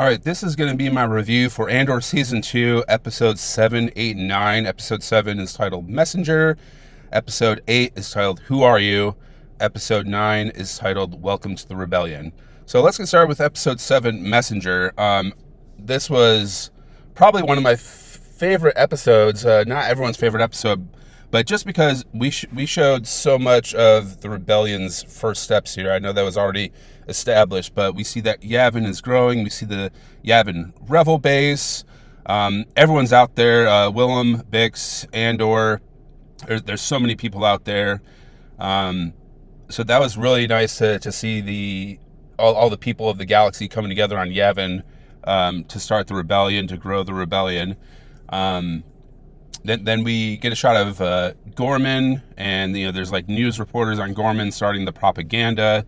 All right, this is going to be my review for Andor Season 2, Episodes 7, 8, and 9. Episode 7 is titled Messenger. Episode 8 is titled Who Are You? Episode 9 is titled Welcome to the Rebellion. So let's get started with Episode 7, Messenger. This was probably one of my favorite episodes, not everyone's favorite episode, but just because we showed so much of the rebellion's first steps here. I know that was already established, but we see that Yavin is growing. We see the Yavin Revel base. Everyone's out there. Willem, Bix, Andor. There's so many people out there. So that was really nice to see all the people of the galaxy coming together on Yavin to start the rebellion, to grow the rebellion. Then we get a shot of Gorman, and there's like news reporters on Gorman starting the propaganda.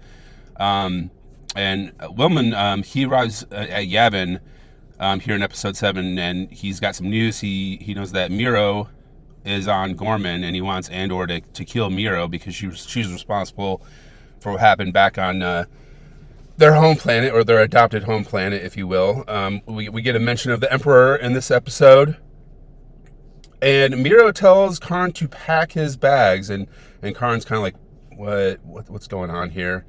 And Willman, he arrives at Yavin here in Episode 7, and he's got some news. He knows that Miro is on Gorman, and he wants Andor to kill Miro because she's responsible for what happened back on their home planet, or their adopted home planet, if you will. We get a mention of the Emperor in this episode. And Miro tells Karn to pack his bags, and Karn's kind of like, what's going on here?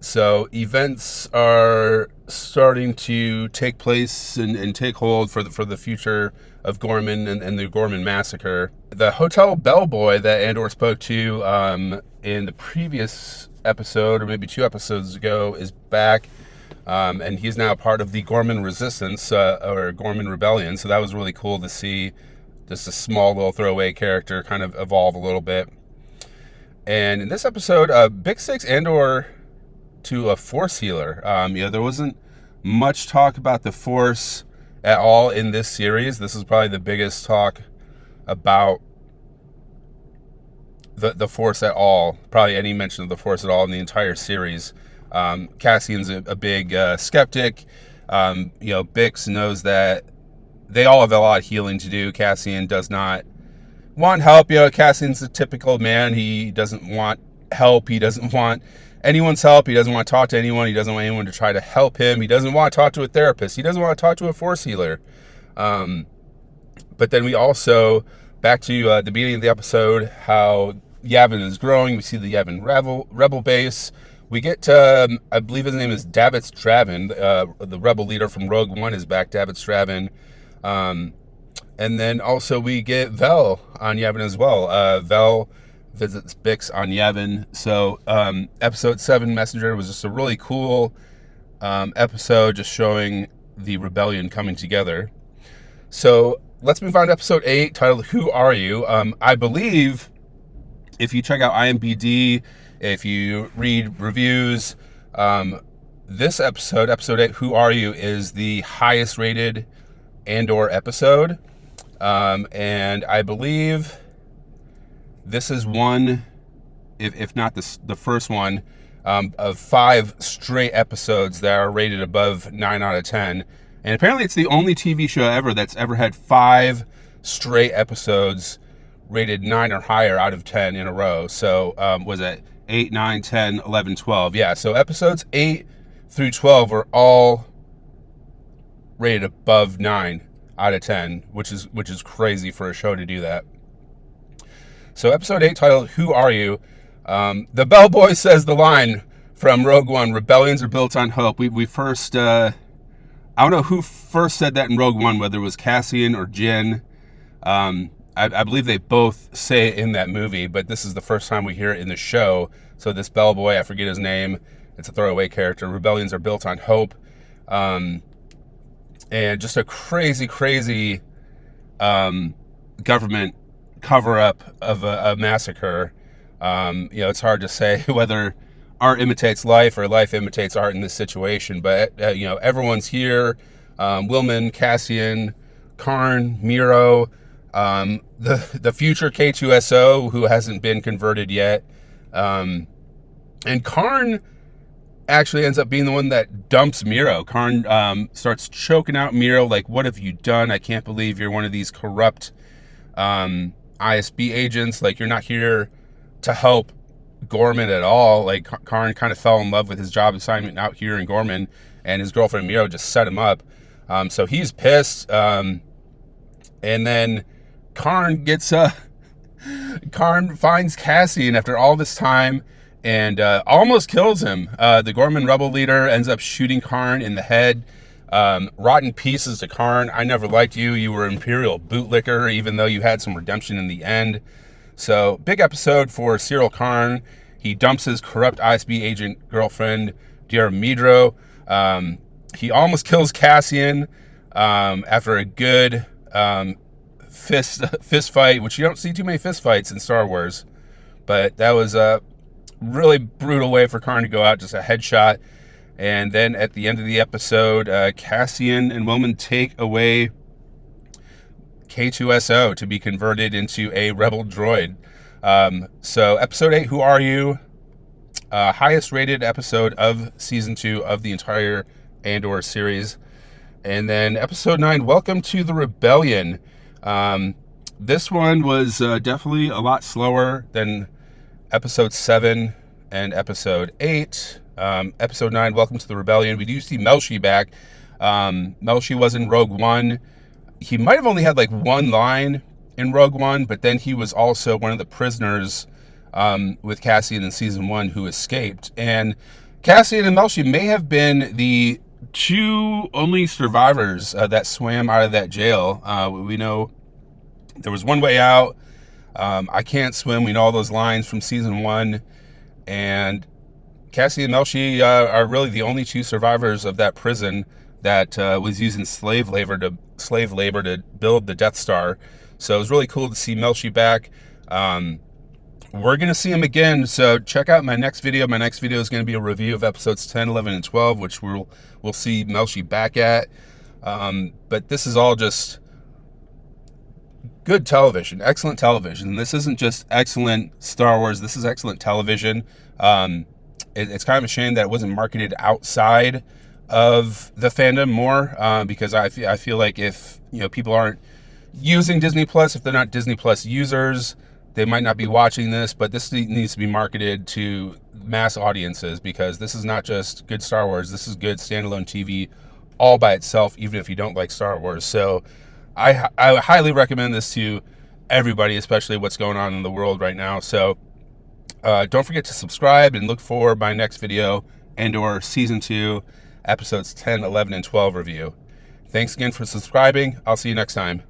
So events are starting to take place and take hold for the future of Gorman and the Gorman massacre. The hotel bellboy that Andor spoke to in the previous episode, or maybe 2 episodes ago, is back. And he's now part of the Gorman Resistance, or Gorman Rebellion. So that was really cool to see. Just a small little throwaway character kind of evolve a little bit. And in this episode, Bix takes Andor to a Force healer. There wasn't much talk about the Force at all in this series. This is probably the biggest talk about the Force at all. Probably any mention of the Force at all in the entire series. Cassian's a big skeptic. Bix knows that they all have a lot of healing to do. Cassian does not want help. Cassian's a typical man. He doesn't want help. He doesn't want anyone's help. He doesn't want to talk to anyone. He doesn't want anyone to try to help him. He doesn't want to talk to a therapist. He doesn't want to talk to a Force healer. But then we also, back to the beginning of the episode, how Yavin is growing. We see the Yavin Rebel base. We get to, I believe his name is Davitz Draven, the rebel leader from Rogue One is back, Davitz Draven. And then also we get Vel on Yavin as well. Vel visits Bix on Yavin. So episode 7, Messenger, was just a really cool episode, just showing the rebellion coming together. So let's move on to episode 8, titled Who Are You? I believe if you check out IMDb, if you read reviews, this episode 8, Who Are You, is the highest rated Andor episode. And I believe this is one, if not the first one, of 5 straight episodes that are rated above 9 out of 10. And apparently it's the only TV show ever that's ever had 5 straight episodes rated 9 or higher out of 10 in a row. So was it 8, 9, 10, 11, 12? Yeah, so episodes 8 through 12 are all rated above 9 out of 10, which is crazy for a show to do that. So episode 8, titled Who Are You? The bellboy says the line from Rogue One, "Rebellions are built on hope." We first, I don't know who first said that in Rogue One, whether it was Cassian or Jin. I believe they both say it in that movie, but this is the first time we hear it in the show. So this bellboy, I forget his name, it's a throwaway character. Rebellions are built on hope. And just a crazy government cover-up of a massacre. It's hard to say whether art imitates life or life imitates art in this situation, but everyone's here. Willman, Cassian, Karn, Miro, the future K2SO who hasn't been converted yet, and Karn actually ends up being the one that dumps Miro. Karn starts choking out Miro, like, "What have you done? I can't believe you're one of these corrupt ISB agents. Like, you're not here to help Gorman at all." Like, Karn kind of fell in love with his job assignment out here in Gorman, and his girlfriend Miro just set him up. So he's pissed. And then Karn finds Cassian after all this time and almost kills him. The Gorman rebel leader ends up shooting Karn in the head. Rotten pieces to Karn. I never liked you. You were Imperial bootlicker, even though you had some redemption in the end. So, big episode for Cyril Karn. He dumps his corrupt ISB agent girlfriend, Dear Midro. He almost kills Cassian after a good fist fight, which you don't see too many fist fights in Star Wars. But that was a really brutal way for Karn to go out, just a headshot. And then at the end of the episode, Cassian and Wilman take away K2SO to be converted into a rebel droid. So episode 8, Who Are You? Highest rated episode of season 2 of the entire Andor series. And then episode 9, Welcome to the Rebellion. This one was definitely a lot slower than episode 7 and episode 8. Episode 9, Welcome to the Rebellion. We do see Melshi back. Melshi was in Rogue One. He might have only had like one line in Rogue One, but then he was also one of the prisoners with Cassian in season 1 who escaped. And Cassian and Melshi may have been the two only survivors that swam out of that jail. We know there was one way out. I can't swim. We know all those lines from season 1. And Cassian and Melshi are really the only two survivors of that prison that was using slave labor to build the Death Star. So it was really cool to see Melshi back. We're going to see him again, so check out my next video. My next video is going to be a review of episodes 10, 11, and 12, which we'll see Melshi back at. But this is all just good television, excellent television. This isn't just excellent Star Wars, this is excellent television. It's kind of a shame that it wasn't marketed outside of the fandom more, because I feel like if people aren't using Disney Plus, if they're not Disney Plus users, they might not be watching this. But this needs to be marketed to mass audiences, because this is not just good Star Wars. This is good standalone TV all by itself, even if you don't like Star Wars. So I highly recommend this to everybody, especially what's going on in the world right now. So don't forget to subscribe and look for my next video, Andor Season 2, Episodes 10, 11, and 12 review. Thanks again for subscribing. I'll see you next time.